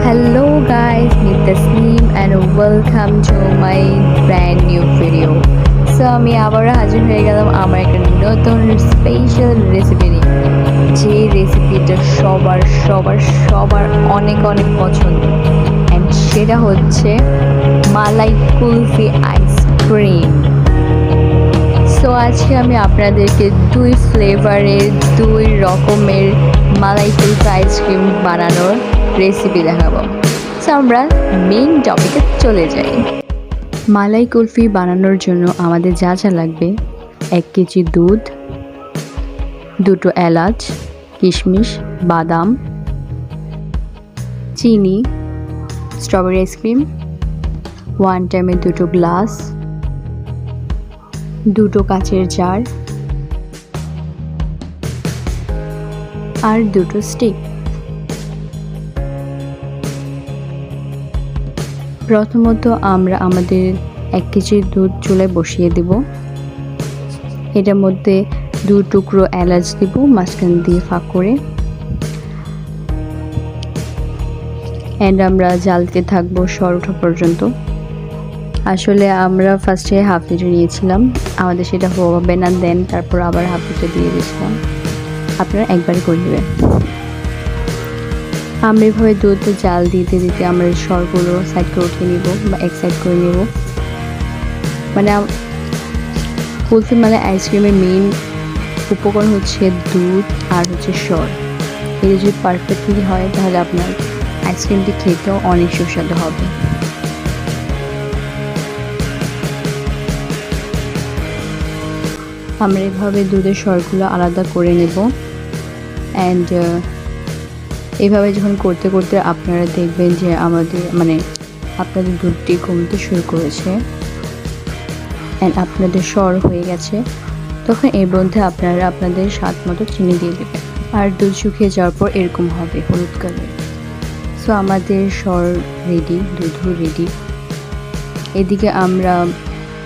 Hello guys, meet Tasneem and welcome to my brand new video. So আমি আবারও হাজির হয়ে গেলাম আমার একটা নতুন স্পেশাল রেসিপি নিয়ে, যে রেসিপিটা সবার সবার সবার অনেক অনেক পছন্দ, অ্যান্ড সেটা হচ্ছে মালাই কুলফি আইসক্রিম। সো আজকে আমি আপনাদেরকে দুই ফ্লেভারের দুই রকমের মালাই কুলফি আইসক্রিম বানানোর রেসিপি দেখাবো। সো আমরা মেইন টপিকে চলে যাই। মালাই কুলফি বানানোর জন্য আমাদের যা যা লাগবে: 1 কেজি দুধ, 2টো এলাচ, কিশমিশ, বাদাম, চিনি, স্ট্রবেরি আইসক্রিম, 1 টাইমে 2টো গ্লাস, 2টো কাচের জার আর 2টো স্টিক। প্রথমত আমরা আমাদের 1 কেজি দুধ চুলায় বসিয়ে দেব। এটার মধ্যে 2 টুকরো এলাচ দেব মাঝখান দিয়ে ফাঁক করে, অ্যান্ড আমরা জাল দিতে থাকবো সর ওঠা পর্যন্ত। আসলে আমরা ফার্স্টে হাফ লিটার নিয়েছিলাম, আমাদের সেটা হবে না, দেন তারপর আবার হাফ লিটার দিয়ে দিয়েছিলাম। আপনারা একবারই করে নেবেন। আমরা এভাবে দুধ জাল দিতে দিতে আমরা সরগুলো সাইড করে উঠিয়ে নিব বা এক সাইড করে নেব। মানে কুলফি মালাই আইসক্রিমের মেইন উপকরণ হচ্ছে দুধ আর হচ্ছে সর। এটা যদি পারফেক্টলি হয় তাহলে আপনার আইসক্রিমটি খেতেও অনেক সুস্বাদু হবে। আমরা এভাবে দুধের সরগুলো আলাদা করে নেব, অ্যান্ড এইভাবে যখন করতে করতে আপনারা দেখবেন যে আপনাদের দুধটি কমতে শুরু করেছে অ্যান্ড আপনাদের সর হয়ে গেছে, তখন এর মধ্যে আপনারা আপনাদের স্বাদ মতো চিনি দিয়ে দেবেন। আর দুধ শুকিয়ে যাওয়ার পর এরকম হবে হলুদ কালার। সো আমাদের সর রেডি, দুধও রেডি। এদিকে আমরা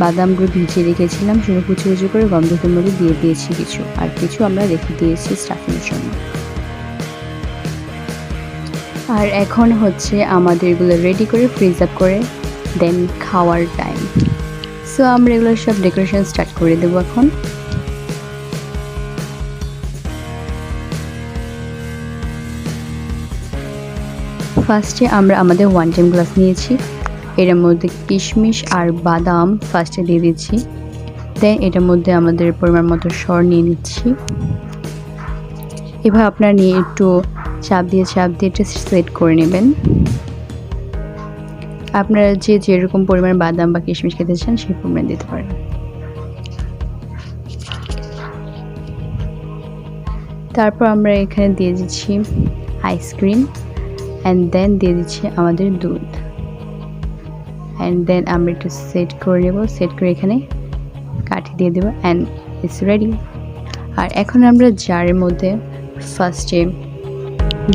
বাদামগুলো ভিজিয়ে রেখেছিলাম, সেগুলো কুচি কুচি করে গন্ধের মধ্যে দিয়ে দিয়েছি কিছু, আর কিছু আমরা রেখে দিয়েছি স্টাফিংয়ের জন্য। আর এখন হচ্ছে আমাদের এগুলো রেডি করে ফ্রিজ আপ করে দেন খাওয়ার টাইম। সো আমরা এগুলো সব ডেকোরেশন স্টার্ট করে দেবো এখন। ফার্স্টে আমরা আমাদের 1 টাইম গ্লাস নিয়েছি, এটার মধ্যে কিশমিশ আর বাদাম ফার্স্টে দিয়ে দিচ্ছি, দেন এটার মধ্যে আমাদের পরিমাণ মতো সর নিয়ে নিচ্ছি। এভাবে আপনারা নিয়ে একটু চাপ দিয়ে একটু সেট করে নেবেন। আপনারা যে যেরকম পরিমাণ বাদাম বা কিশমিশ খেতে চান সেই পরিমাণ দিতে পারেন। তারপর আমরা এখানে দিয়ে দিচ্ছি আইসক্রিম, অ্যান্ড দেন দিয়ে দিচ্ছি আমাদের দুধ, অ্যান্ড দেন আমরা একটু সেট করে নেব। সেট করে এখানে কাঠি দিয়ে দেবো, অ্যান্ড ইটস রেডি। আর এখন আমরা জারের মধ্যে ফার্স্টে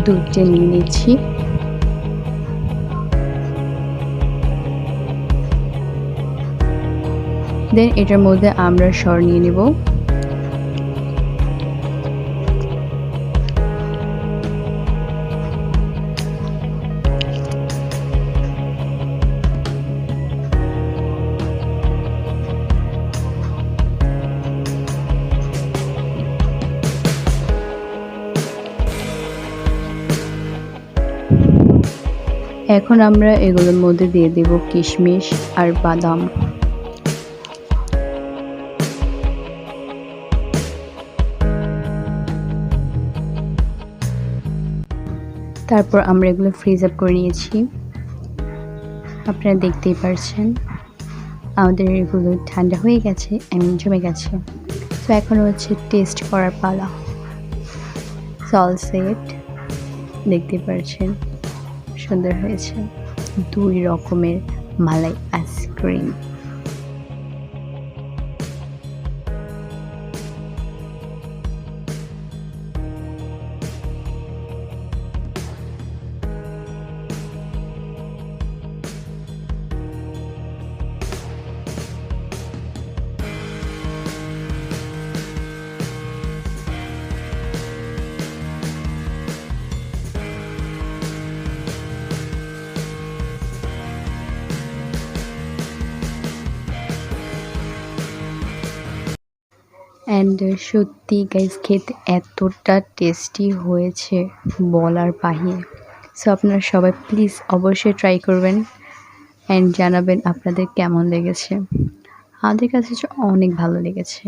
দুধটা নিয়ে নিচ্ছি, দেন এটার মধ্যে আমরা সর নিয়ে নেব। এখন আমরা এগুলোর মধ্যে দিয়ে দেব কিশমিশ আর বাদাম। তারপর আমরা এগুলো ফ্রিজ আপ করে নিয়েছি, আপনারা দেখতেই পারছেন। আমাদের এগুলো ঠান্ডা হয়ে গেছে, জমে গেছে। তো এখন হচ্ছে টেস্ট করার পালা। সল সেট, দেখতে পারছেন সুন্দর হয়েছে, 2 রকমের মালাই আইসক্রিম। অ্যান্ড সত্যি গাইস খেতে এতটা টেস্টি হয়েছে বলার বাহিরে। সো আপনারা সবাই প্লিজ অবশ্যই ট্রাই করবেন অ্যান্ড জানাবেন আপনাদের কেমন লেগেছে। আমাদের কাছে অনেক ভালো লেগেছে।